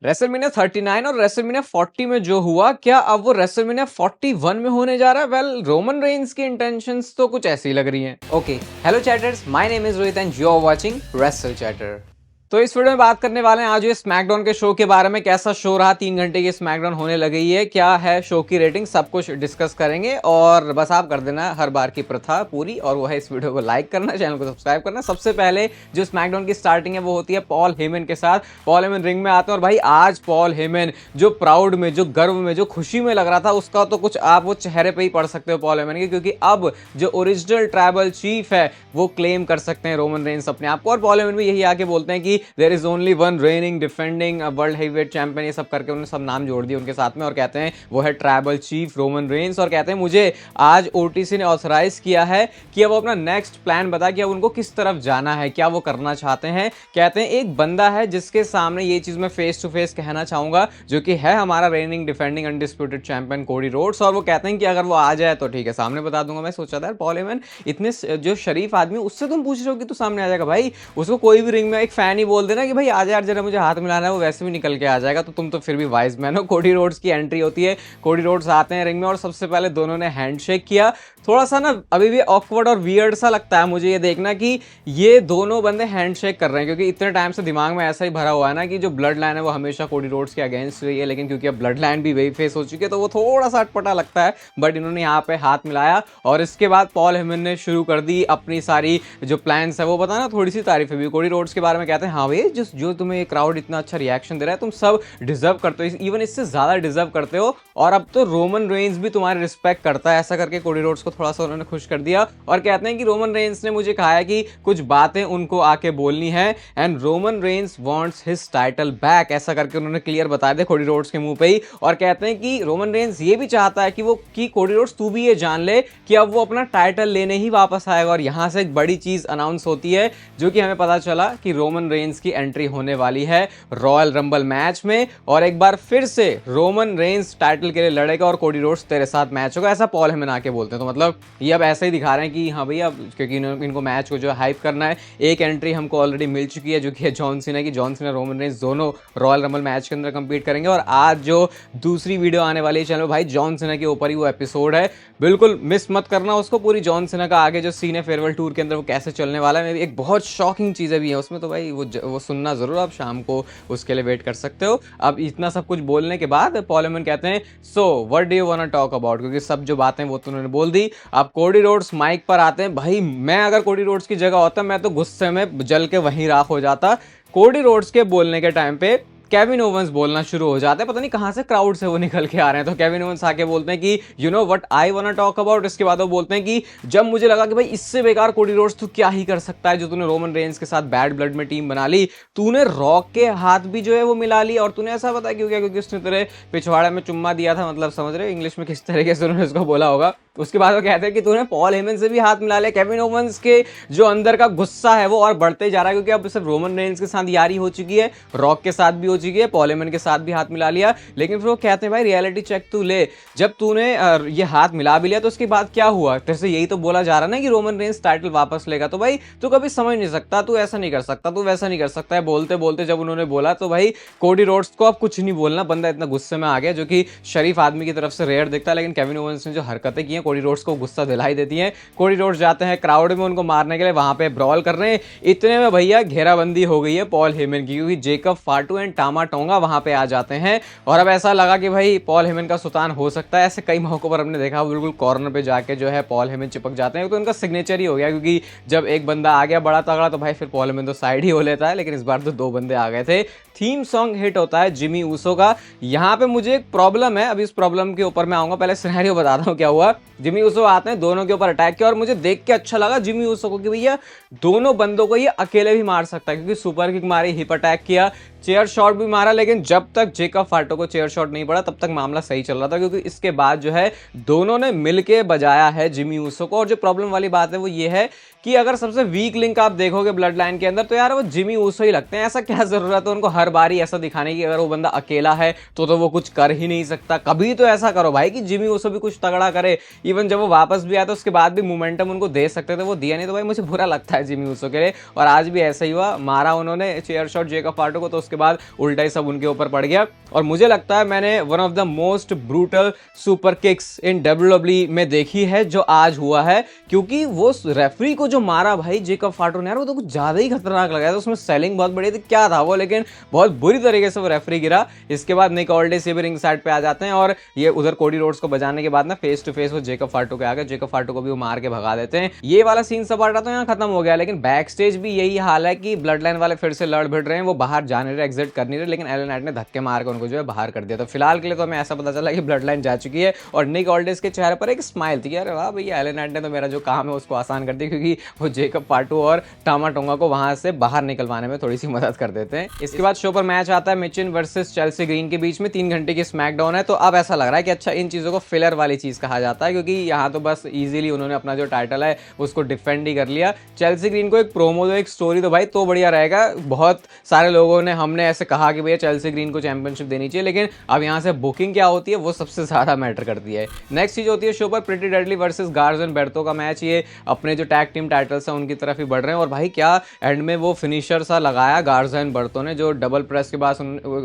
WrestleMania 39 और WrestleMania 40 में जो हुआ, क्या अब वो रेसलमेनिया 41 में होने जा रहा है? वेल, रोमन रेंस की इंटेंशंस तो कुछ ऐसी लग रही हैं। Okay, hello chatters, my name is Rohit and you are watching Wrestle Chatter. तो इस वीडियो में बात करने वाले हैं आज ये स्मैकडाउन के शो के बारे में। कैसा शो रहा, 3 घंटे की स्मैकडाउन होने लगी है, क्या है शो की रेटिंग, सब कुछ डिस्कस करेंगे। और बस आप कर देना हर बार की प्रथा पूरी, और वो है इस वीडियो को लाइक करना, चैनल को सब्सक्राइब करना। सबसे पहले जो स्मैकडाउन की स्टार्टिंग है वो होती है पॉल हेमन के साथ। पॉल हेमन रिंग में आते हैं और भाई आज पॉल हेमन जो प्राउड में, जो गर्व में, जो खुशी में लग रहा था, उसका तो कुछ आप वो चेहरे पे ही पढ़ सकते हो पॉल हेमन के, क्योंकि अब जो ओरिजिनल ट्राइबल चीफ है वो क्लेम कर सकते हैं रोमन रेंस अपने आप को। और पॉल हेमन भी यही आके बोलते हैं कि there is only one reigning defending world heavyweight champion, ये सब करके उन्होंने सब नाम जोड़ दिए उनके साथ में, और कहते हैं वो है ट्राइबल चीफ रोमन रेंस। और कहते हैं मुझे आज ओटीसी ने ऑथराइज किया है कि अब अपना नेक्स्ट प्लान बता कि अब उनको किस तरफ जाना है, क्या वो करना चाहते हैं। कहते हैं एक बंदा है जिसके सामने ये चीज मैं फेस टू फेस कहना चाहूंगा, जो कि है हमारा raining defending undisputed champion Cody Rhodes. और वो कहते हैं कि अगर वो आ जाए तो ठीक है, सामने बता दूंगा। मैं सोचा था पॉल हेमन इतने जो शरीफ आदमी, उससे तुम पूछ रहे हो कि तू सामने आ जाएगा? भाई उसको कोई भी रिंग में एक फैन ही बोल देना कि भाई आ जा यार, जरा मुझे हाथ मिलाना है, वो वैसे भी निकल के आ जाएगा। तो तुम तो फिर भी वाइज मैन हो। कोडी रोड्स की एंट्री होती है, कोडी रोड्स आते हैं रिंग में और सबसे पहले दोनों ने हैंडशेक किया। थोड़ा सा ना अभी भी ऑकवर्ड और वियर्ड सा लगता है मुझे ये देखना कि ये दोनों बंदे हैंडशेक कर रहे हैं, क्योंकि इतने टाइम से दिमाग में ऐसा ही भरा हुआ है ना कि जो ब्लड लाइन है वो हमेशा कोडी रोड्स के अगेंस्ट रही है, लेकिन क्योंकि अब ब्लड लाइन भी वही फेस हो चुकी है तो वो थोड़ा सा अटपटा लगता है। बट इन्होंने यहाँ पे हाथ मिलाया और इसके बाद पॉल हेमन ने शुरू कर दी अपनी सारी जो प्लान्स है वो बताना। थोड़ी सी तारीफ है भी कोडी रोड्स के बारे में, कहते हैं हाँ भाई जो तुम्हें क्राउड इतना अच्छा रिएक्शन दे रहा है, तुम सब डिजर्व करते हो, इवन इससे ज्यादा डिजर्व करते हो, और अब तो रोमन रेंस भी तुम्हारी रिस्पेक्ट करता है। ऐसा करके कोडी रोड्स को थोड़ा सा उन्होंने खुश कर दिया और कहते हैं कि रोमन रेंस ने मुझे कहा है कि कुछ बातें उनको आके बोलनी है and Roman Reigns wants his title back, ऐसा करके उन्होंने क्लियर बता दिया कोडी रोड्स के मुंह पे ही। और कहते हैं कि रोमन रेंस ये भी चाहता है कि कोडी रोड्स तू भी ये जान ले कि अब वो अपना टाइटल लेने ही वापस आएगा। और यहां से एक बड़ी चीज अनाउंस होती है, जो कि हमें पता चला कि रोमन रेंस की एंट्री होने वाली है रॉयल रंबल मैच में, और एक बार फिर से रोमन रेंस टाइटल के लिए लड़ेगा और कोडी रोड्स तेरे साथ मैच होगा, ऐसा पॉल हेमन आके बोलते हैं। तो मतलब ये अब ऐसे ही दिखा रहे हैं कि हाँ भैया, क्योंकि इनको मैच को जो हाइप करना है। एक एंट्री हमको ऑलरेडी मिल चुकी है जो कि है जॉन सीना की। जॉन सीना रोमन रेंस दोनों रॉयल रंबल मैच के अंदर कंपीट करेंगे, और आज जो दूसरी वीडियो आने वाली है चैनल में, भाई जॉन सीना के ऊपर ही वो एपिसोड है, बिल्कुल मिस मत करना उसको। पूरी जॉन सीना का आगे जो सीन है फेयरवेल टूर के अंदर वो कैसे चलने वाला है, एक बहुत शॉकिंग चीज़ें भी है उसमें, तो भाई वो सुनना जरूर, आप शाम को उसके लिए वेट कर सकते हो। अब इतना सब कुछ बोलने के बाद पॉल हेमन कहते हैं so what do you want to talk about, क्योंकि सब जो बातें वो तो उन्होंने बोल दी। अब कोडी रोड्स माइक पर आते हैं। भाई मैं अगर कोडी रोड्स की जगह होता मैं तो गुस्से में जल के वहीं राख हो जाता। कोडी रोड्स के बोलने के टाइम पे केविन ओवंस बोलना शुरू हो जाता है, पता नहीं कहां से क्राउड से वो निकल के आ रहे हैं। तो केविन ओवंस आके बोलते हैं कि you know what I want to talk about. इसके बाद वो बोलते हैं कि जब मुझे लगा कि भाई इससे बेकार कोडी रोड्स तू क्या ही कर सकता है, जो तूने रोमन रेंस के साथ बैड ब्लड में टीम बना ली, तूने रॉक के हाथ भी जो है वो मिला ली, और तूने ऐसा बताया क्यों? क्या क्योंकि उसने तेरे पिछवाड़े में चुम्मा दिया था, मतलब समझ रहे इंग्लिश में किस तरीके से उन्होंने उसको बोला होगा। उसके बाद वो कहते हैं कि तूने पॉल हेमन से भी हाथ मिला लिया। केविन ओवंस के जो अंदर का गुस्सा है वो और बढ़ते जा रहा है, क्योंकि अब सिर्फ रोमन रेंस के साथ यारी हो चुकी है, रॉक के साथ भी हो चुकी है, पॉल हेमन के साथ भी हाथ मिला लिया। लेकिन फिर वो कहते हैं भाई रियलिटी चेक तू ले, जब तूने ये हाथ मिला भी लिया तो उसके बाद क्या हुआ? तेरे से यही तो बोला जा रहा ना कि रोमन रेंस टाइटल वापस लेगा, तो भाई तू कभी समझ नहीं सकता, तू ऐसा नहीं कर सकता, तू वैसा नहीं कर सकता है। बोलते बोलते जब उन्होंने बोला तो भाई कोडी रोड्स को अब कुछ नहीं बोलना, बंदा इतना गुस्से में आ गया, जो कि शरीफ आदमी की तरफ से रेयर दिखता है। लेकिन केविन ओवंस ने जो हरकतें की हैं कोडी रोड्स को गुस्सा दिलाई देती हैं। कोडी रोड्स जाते हैं क्राउड में उनको मारने के लिए, वहां पे ब्रॉल कर रहे हैं। इतने में भैया घेराबंदी हो गई है पॉल हेमन की, क्योंकि Jacob Fatu and Tama tonga वहां पे आ जाते हैं। और अब ऐसा लगा कि भाई पॉल हेमन का सुल्तान हो सकता है। ऐसे कई मौकों पर हमने देखा बिल्कुल कॉर्नर पे जाके जो है पॉल हेमन चिपक जाते हैं, तो उनका सिग्नेचर ही हो गया, क्योंकि जब एक बंदा आ गया बड़ा तगड़ा तो भाई फिर पॉल हेमन तो साइड ही हो लेता है। लेकिन इस बार तो 2 बंदे आ गए थे। थीम सॉन्ग हिट होता है जिमी ऊसो का। यहाँ पे मुझे एक प्रॉब्लम है, अभी इस प्रॉब्लम के ऊपर मैं आऊंगा, पहले सिनेरियो बताता हूँ क्या हुआ। जिमी ऊसो आते हैं, दोनों के ऊपर अटैक किया, और मुझे देख के अच्छा लगा जिमी ऊसो को कि भैया दोनों बंदों को ये अकेले भी मार सकता है, क्योंकि सुपर किक मारी, हिप अटैक किया, चेयर शॉट भी मारा। लेकिन जब तक जेकब फाटो को चेयर शॉट नहीं पड़ा तब तक मामला सही चल रहा था, क्योंकि इसके बाद जो है दोनों ने मिलके बजाया है जिमी ऊसो को। और जो प्रॉब्लम वाली बात है वो ये है कि अगर सबसे वीक लिंक आप देखोगे ब्लड लाइन के अंदर तो यार वो जिमी ऊसो ही लगते हैं। ऐसा क्या जरूरत है उनको हर बारी ऐसा दिखाने की? अगर वो बंदा अकेला है तो वो कुछ कर ही नहीं सकता। कभी तो ऐसा करो भाई कि जिमी ऊसो भी कुछ तगड़ा करे। इवन जब वो वापस भी आया तो उसके बाद भी मोमेंटम उनको दे सकते थे, वो दिया नहीं। तो भाई मुझे बुरा लगता है जिमी ऊसो के लिए, और आज भी ऐसा ही हुआ, मारा उन्होंने चेयर शॉट जेकब फाटो को, तो उसके बाद उल्टा ही सब उनके ऊपर पड़ गया। और मुझे लगता है मैंने one of the most brutal super kicks in WWE में देखी है जो आज हुआ है, क्योंकि वो रेफरी को जो मारा भाई जेकब फाटो ने, यार वो तो कुछ ज्यादा ही खतरनाक लगा था। उसमें सेलिंग बहुत बढ़िया थी, क्या था वो, लेकिन बहुत बुरी तरीके से वो रेफरी गिरा। इसके बाद निक ऑल्डे से भी रिंग साइड पे आ जाते हैं और ये उधर कोडी रोड्स को बजाने के बाद ना फेस टू फेस वो जेकब फाटो के आगे, जेकब फाटो को भी वो मार के भगा देते हैं। ये वाला सीन सब आटा तो यहाँ खत्म हो गया, लेकिन बैक स्टेज भी यही हाल है कि ब्लड लाइन वाले फिर से लड़ भिड़ रहे हैं, वो बाहर जाने रहे, एग्जिट कर नहीं रहे, लेकिन एलन नाइट ने धक्के मार के उनको जो है बाहर कर दिया। तो फिलहाल के लिए तो हमें ऐसा पता चला कि ब्लड लाइन जा चुकी है और निक ऑल्डेस के चेहरे पर एक स्माइल थी, अरे वाह भैया एलन नाइट ने तो मेरा जो काम है उसको आसान कर दिया, क्योंकि वो जेकब फाटो और टामा टोंगा को वहां से बाहर निकलवाने में थोड़ी सी मदद कर देते हैं। इसके बाद शो पर मैच आता है मिचिन वर्सेस चेल्सी ग्रीन के बीच में, 3 घंटे की स्मैकडाउन है। तो अब ऐसा लग रहा है कि अच्छा इन चीजों को फिलर वाली चीज कहा जाता है, क्योंकि यहाँ तो बस इजीली उन्होंने अपना जो टाइटल है उसको डिफेंड ही कर लिया। चेल्सी ग्रीन को एक प्रोमो दो, एक स्टोरी तो भाई तो बढ़िया रहेगा। बहुत सारे लोगों ने हमने ऐसे कहा कि भैया चेल्सी ग्रीन को चैंपियनशिप देनी चाहिए, लेकिन अब यहाँ से बुकिंग क्या होती है वो सबसे ज्यादा मैटर करती है। नेक्स्ट चीज होती है शो पर Pretty Deadly versus Garza and Berto का मैच। ये अपने जो टैग टीम टाइटल्स हैं उनकी तरफ ही बढ़ रहे हैं और भाई क्या एंड में वो फिनिशर सा लगाया गार्ज एंड बेर्तो ने, जो डबल प्रेस के बाद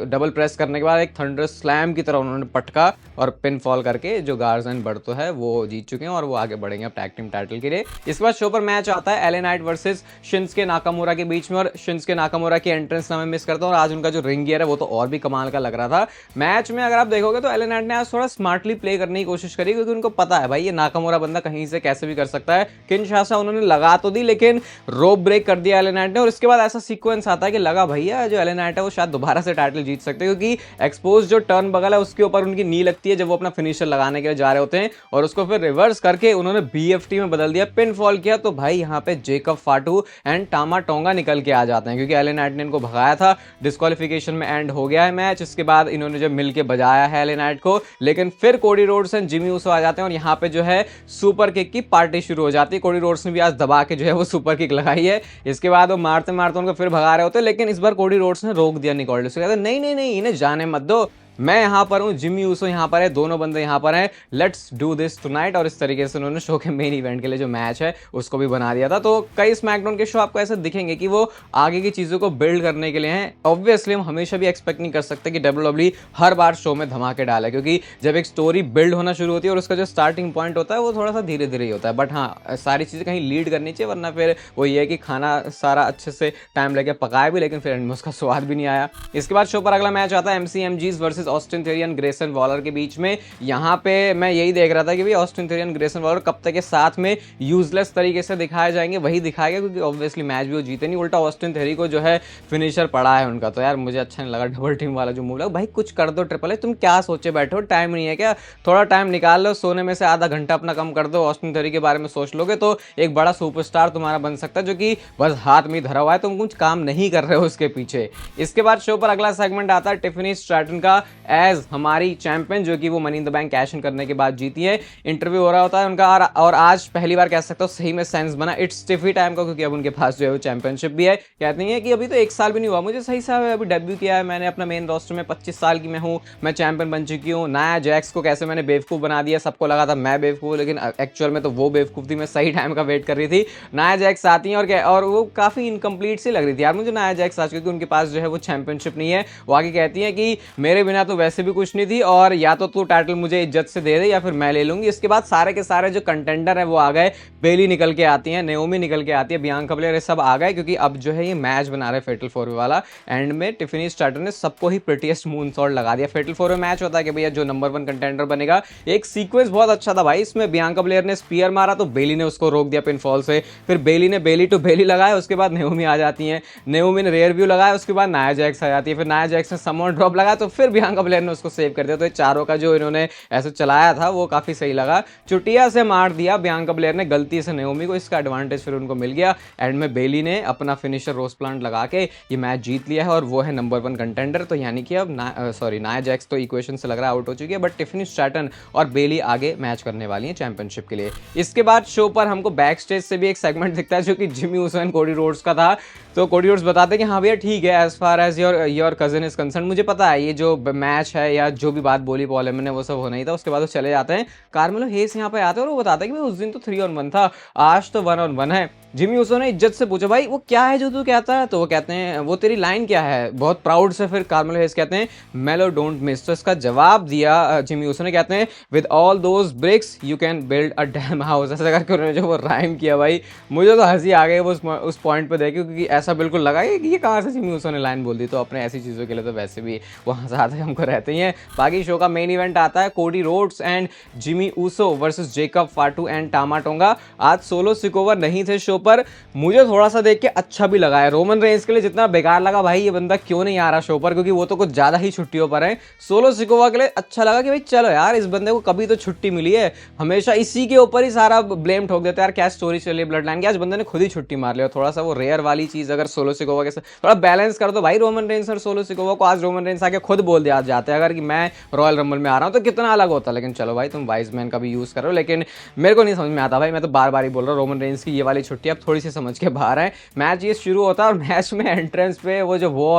डबल प्रेस करने के बाद एक थंडर स्लैम की तरह उन्होंने पटका और पिन फॉल करके जो गार्ज एंड बेर्तो है वो जीत चुके हैं और वो आगे बढ़ेंगे अब टैग टीम टाइटल के लिए। इसके बाद शो पर मैच आता है एले नाइट वर्सेस शिंसके नाकामुरा के बीच में, और शिंसके नाकामुरा की एंट्रेंस ना मैं मिस करता हूं और आज उनका जो रिंग गियर है वो तो और भी कमाल का लग रहा था। मैच में अगर आप देखोगे तो एले नाइट ने आज थोड़ा स्मार्टली प्ले करने की कोशिश करी, क्योंकि उनको पता है भाई ये नाकामुरा बंदा कहीं से कैसे भी कर सकता है। किनशासा उन्होंने लगा तो दी, लेकिन रोप ब्रेक कर दिया एले नाइट ने। और इसके बाद ऐसा सीक्वेंस आता है कि लगा भैया जो एले नाइट है वो शायद दोबारा से टाइटल जीत सकते हैं, क्योंकि एक्सपोज जो टर्न बगल है उसके ऊपर उनकी नी लगती है जब वो अपना फिनिशर लगाने के लिए जा रहे होते हैं, और उसको फिर रिवर्स करके उन्होंने BFT में बदल दिया, पिन फॉल किया। तो भाई यहाँ पे Jacob Fatu and Tama tonga निकल के आ जाते हैं, क्योंकि एले नाइट ने इनको भगाया था। डिस्क्वालिफिकेशन में एंड हो गया है मैच। इसके बाद इन्होंने जब मिलके बजाया है एले नाइट को, लेकिन फिर Cody Rhodes and Jimmy Uso आ जाते हैं और यहाँ पे जो है सुपर किक की पार्टी शुरू हो जाती है। कोडी रोड्स ने भी आज दबा के जो है वो सुपर किक लगाई है। इसके बाद वो मारते मारते उनको फिर भगा रहे होते हैं, लेकिन इस बार कोडी रोड्स ने रोक दिया निक ऑल्डर्स को, कहते नहीं नहीं नहीं इन्हें जाने मत दो, मैं यहाँ पर हूँ, जिमी ऊसो यहाँ पर है, दोनों बंदे यहाँ पर हैं, लेट्स डू दिस टुनाइट। और इस तरीके से उन्होंने शो के मेन इवेंट के लिए जो मैच है उसको भी बना दिया था। तो कई स्मैकडाउन के शो आपको ऐसे दिखेंगे कि वो आगे की चीज़ों को बिल्ड करने के लिए हैं। ऑब्वियसली हम हमेशा भी एक्सपेक्ट नहीं कर सकते कि WWE हर बार शो में धमाके डाले, क्योंकि जब एक स्टोरी बिल्ड होना शुरू होती है और उसका जो स्टार्टिंग पॉइंट होता है वो थोड़ा सा धीरे धीरे ही होता है। बट हाँ सारी चीज़ें कहीं लीड करनी चाहिए, वरना फिर वो ये है कि खाना सारा अच्छे से टाइम लगे पकाया भी, लेकिन फिर उसका स्वाद भी नहीं आया। इसके बाद शो पर अगला मैच आता है MCMGs versus Austin theory and Grayson Waller के बीच में। यहाँ पे मैं यही देख रहा था कि भाई Austin theory and Grayson Waller कब तक के साथ में यूजलेस तरीके से दिखाए जाएंगे, वही दिखाया गया, क्योंकि ऑब्वियसली मैच भी वो जीते नहीं, उल्टा ऑस्टिन थ्योरी को जो है फिनिशर पड़ा है उनका। तो यार मुझे अच्छा नहीं लगा डबल टीम वाला जो मूव लगा। भाई कुछ कर दो ट्रिपल एच, तुम क्या सोचे बैठो, टाइम नहीं है क्या? थोड़ा टाइम निकाल लो, सोने में से आधा घंटा अपना कम कर दो, ऑस्टिन थ्योरी के बारे में सोच लोगे तो एक बड़ा सुपरस्टार तुम्हारा बन सकता है, जो कि बस हाथ में धरा हुआ है, तुम कुछ काम नहीं कर रहे हो उसके पीछे। इसके बाद शो पर अगला सेगमेंट आता है टिफनी स्ट्रैटन का एज हमारी चैंपियन, जो कि वो money in the bank cash in करने के बाद जीती है। इंटरव्यू हो रहा होता है उनका और आज पहली बार कह सकता हूँ सही में सेंस बना इट्स टिफी टाइम का, क्योंकि अब उनके पास जो है वो चैंपियनशिप भी है। कहती है कि अभी तो 1 साल भी नहीं हुआ मुझे, सही सा अभी डेब्यू किया है मैंने अपना मेन रोस्टर में, 25 साल की मैं हूँ, मैं चैंपियन बन चुकी हूँ। नाया जैक्स को कैसे मैंने बेवकूफ़ बना दिया, सबको लगा था मैं बेवकूफ़, लेकिन एक्चुअल में तो वो बेवकूफ़ थी, मैं सही टाइम का वेट कर रही थी। नाया जैक्स आती हैं और वो काफ़ी इनकम्प्लीट सी लग रही थी यार मुझे नाया जैक्स आज, क्योंकि उनके पास जो है वो चैंपियनशिप नहीं है। वो आगे कहती है कि मेरे बिना तो वैसे भी कुछ नहीं थी, और या तो तू टाइटल मुझे इज्जत से दे दे या फिर मैं ले लूंगी। इसके बाद सारे के सारे जो कंटेंडर है वो आ गए, बेली निकल के आती है, नेओमी निकल के आती है, बियांका ब्लेयर, सब आ गए, क्योंकि अब जो है ये मैच बना रहे फेटल 4 वे वाला। एंड में टिफनी स्ट्रैटन ने सबको ही प्रिटीएस्ट मून सॉल्ट लगा दिया। फेटल 4 वे मैच होता है कि भैया जो नंबर 1 कंटेंडर बनेगा। एक सीक्वेंस बहुत अच्छा था भाई, इसमें बियांका ब्लेयर ने स्पीयर मारा तो बेली ने उसको रोक दिया पिनफॉल से, फिर बेली ने बेली टू बेली लगाया, उसके बाद नेओमी आ जाती है, नेओमी ने रेयर व्यू लगाया, उसके बाद नाया जैक्स आ जाती है, फिर नाया जैक्स ने समवन ड्रॉप लगाया तो फिर बियांका ब्लेयर ने उसको सेव कर दिया। तो चारों का जो इन्होंने ऐसे चलाया था वो काफी सही लगा। चुटिया से मार दिया बियांका ब्लेयर ने गलती से नेओमी को, इसका एडवांटेज फिर उनको मिल गया। एंड में बेली ने अपना फिनिशर रोज प्लांट लगा के ये मैच जीत लिया है और वो है नंबर 1 कंटेंडर। तो यानी कि अब नाया जैक्स तो इक्वेशन से लग रहा है आउट हो चुकी है, बट टिफनी स्ट्रैटन और बेली आगे मैच करने वाली है चैंपियनशिप के लिए। इसके बाद शो पर हमको बैक स्टेज से भी एक सेगमेंट दिखता है जो कि Jimmy Uso and Cody Rhodes का था। तो कोडी रोड्स बताते हैं कि हाँ भैया ठीक है, as far as your cousin is concerned, मुझे पता है ये जो मैच है या जो भी बात बोली पॉल हेमन ने वो सब होना ही था। उसके बाद वो चले जाते हैं। कार्मेलो हेस यहाँ पे आते हैं और वो बताता है कि भाई उस दिन तो 3-on-1 था, आज तो 1-on-1 है। जिमी ऊसो ने इज्जत से पूछा भाई वो क्या है जो तू कहता है, तो वो कहते हैं वो तेरी लाइन क्या है, बहुत प्राउड से फिर कार्मेलो हेस कहते हैं मेलो डोंट मिस। तो इसका जवाब दिया जिमी ऊसो ने, कहते हैं with all those bricks you can build a damn house. ऐसा करके उन्होंने जो वो राइम किया भाई, मुझे तो हंसी आ गई उस पॉइंट पे देखे, क्योंकि ऐसा बिल्कुल लगा कि ये कहाँ से जिमी ऊसो ने लाइन बोल दी। तो अपने ऐसी चीज़ों के लिए तो वैसे भी वो हंसाते हमको रहते ही हैं। बाकी शो का मेन इवेंट आता है Cody Rhodes and Jimmy Uso versus Jacob Fatu and Tama Tonga. आज सोलो सिकोवा नहीं थे शो पर, मुझे थोड़ा सा देख के अच्छा भी लगा है। रोमन रेंस के लिए जितना बेकार लगा भाई ये बंदा क्यों नहीं आ रहा शो पर, क्योंकि वो तो कुछ ज्यादा ही छुट्टियों पर है। सोलो सिकोवा के लिए अच्छा लगा कि भाई चलो यार इस बंदे को कभी तो छुट्टी मिली है, हमेशा इसी के ऊपर ही सारा ब्लेम ठोक देते हैं यार, क्या स्टोरी चली है ब्लड लाइन की। आज बंदे ने खुद ही छुट्टी मार लिया। थोड़ा सा वो रेयर वाली चीज अगर सोलो सिकोवा के साथ थोड़ा बैलेंस कर दो भाई रोमन रेंस और सोलो सिकोवा को। आज रोमन रेंस आके खुद बोल दिया जाते हैं अगर कि मैं रॉयल रंबल में आ रहा हूँ तो कितना अलग होता। लेकिन चलो भाई तुम वाइज मैन का भी यूज करो, लेकिन मेरे को नहीं समझ में आता भाई। मैं तो बार बार ही बोल रहा हूँ रोमन रेंस की ये वाली छुट्टी अब थोड़ी सी समझ के बाहर है। मैच ये शुरू होता है और मैच में एंट्रेंस पे वो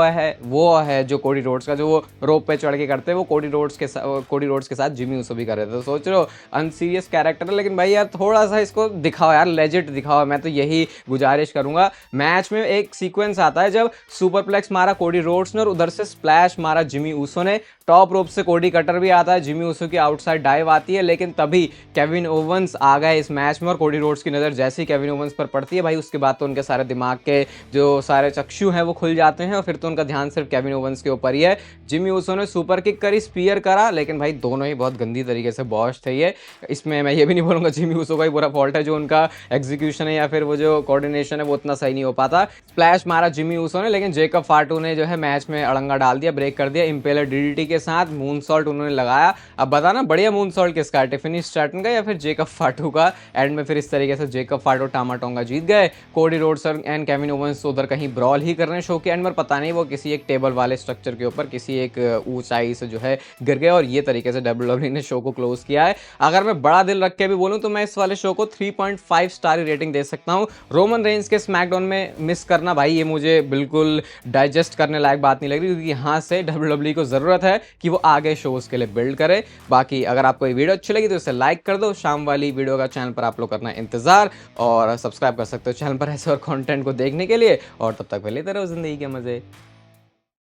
है जो कोडी रोड्स का जो वो रोप पे चढ़ के करते हैं, वो कोडी रोड्स के साथ जिमी ऊसो भी कर रहे थे। तो सोच रहे हो अनसीरियस कैरेक्टर है, लेकिन भाई यार थोड़ा सा इसको दिखाओ यार, लेजिट दिखाओ। मैं तो यही गुजारिश करूंगा। मैच में एक सीक्वेंस आता है जब सुपरप्लेक्स मारा कोडी रोड्स ने और उधर से स्प्लैश मारा जिमी ऊसो ने, टॉप रोप से कोडी कटर भी आता है, जिमी ऊसो की आउटसाइड डाइव आती है, लेकिन तभी केविन ओवंस आ गए इस मैच में और कोडी रोड्स की नज़र जैसे ही केविन ओवंस पर पड़ती है भाई उसके बाद तो उनके सारे दिमाग के जो सारे चक्षु हैं वो खुल जाते हैं और फिर तो उनका ध्यान सिर्फ केविन ओवंस के ऊपर ही है। जिमी ऊसो ने सुपर किक करी, स्पीयर करा, लेकिन भाई दोनों ही बहुत गंदी तरीके से बॉश थे ये। इसमें मैं ये भी नहीं बोलूँगा जिमी ऊसो का ही पूरा फॉल्ट है, जो उनका एग्जीक्यूशन है या फिर वो जो कोऑर्डिनेशन है वो उतना सही नहीं हो पाता। स्प्लैश मारा जिमी ऊसो ने, लेकिन जेकब फाटू ने जो है मैच में अड़ंगा डाल दिया, ब्रेक कर दिया। इंपेलर डीडीटी के साथ मून सॉल्ट उन्होंने लगाया। अब बताना बढ़िया मून सॉल्ट किसका है, टिफनी स्ट्रैटन का या फिर जेकब फाटू का। एंड में फिर इस तरीके से जेकब फाटू टामा टोंगा जीत गए। कोडी रोड्स एंड केविन ओवंस उधर कहीं ब्रॉल ही कर रहे हैं शो के एंड में, पता नहीं वो किसी एक टेबल वाले स्ट्रक्चर के ऊपर किसी एक ऊंचाई से जो है गिर गए और ये तरीके से डब्ल्यूडब्ल्यूई ने शो को क्लोज किया है। अगर मैं बड़ा दिल रख के भी बोलूं तो मैं इस वाले शो को 3.5 स्टार रेटिंग दे सकता हूं। रोमन रेंस के स्मैकडाउन में मिस करना भाई ये मुझे बिल्कुल डाइजेस्ट करने लायक बात नहीं लग रही, क्योंकि यहाँ से डब्ल्यूडब्ल्यूई को जरूरत है कि वो आगे शोज के लिए बिल्ड करे। बाकी अगर आपको ये वीडियो अच्छी लगी तो इसे लाइक कर दो। शाम वाली वीडियो का चैनल पर आप लोग करना इंतजार और सब्सक्राइब कर सकते हो चैनल पर ऐसे और कंटेंट को देखने के लिए। और तब तक लेते रहो जिंदगी के मजे।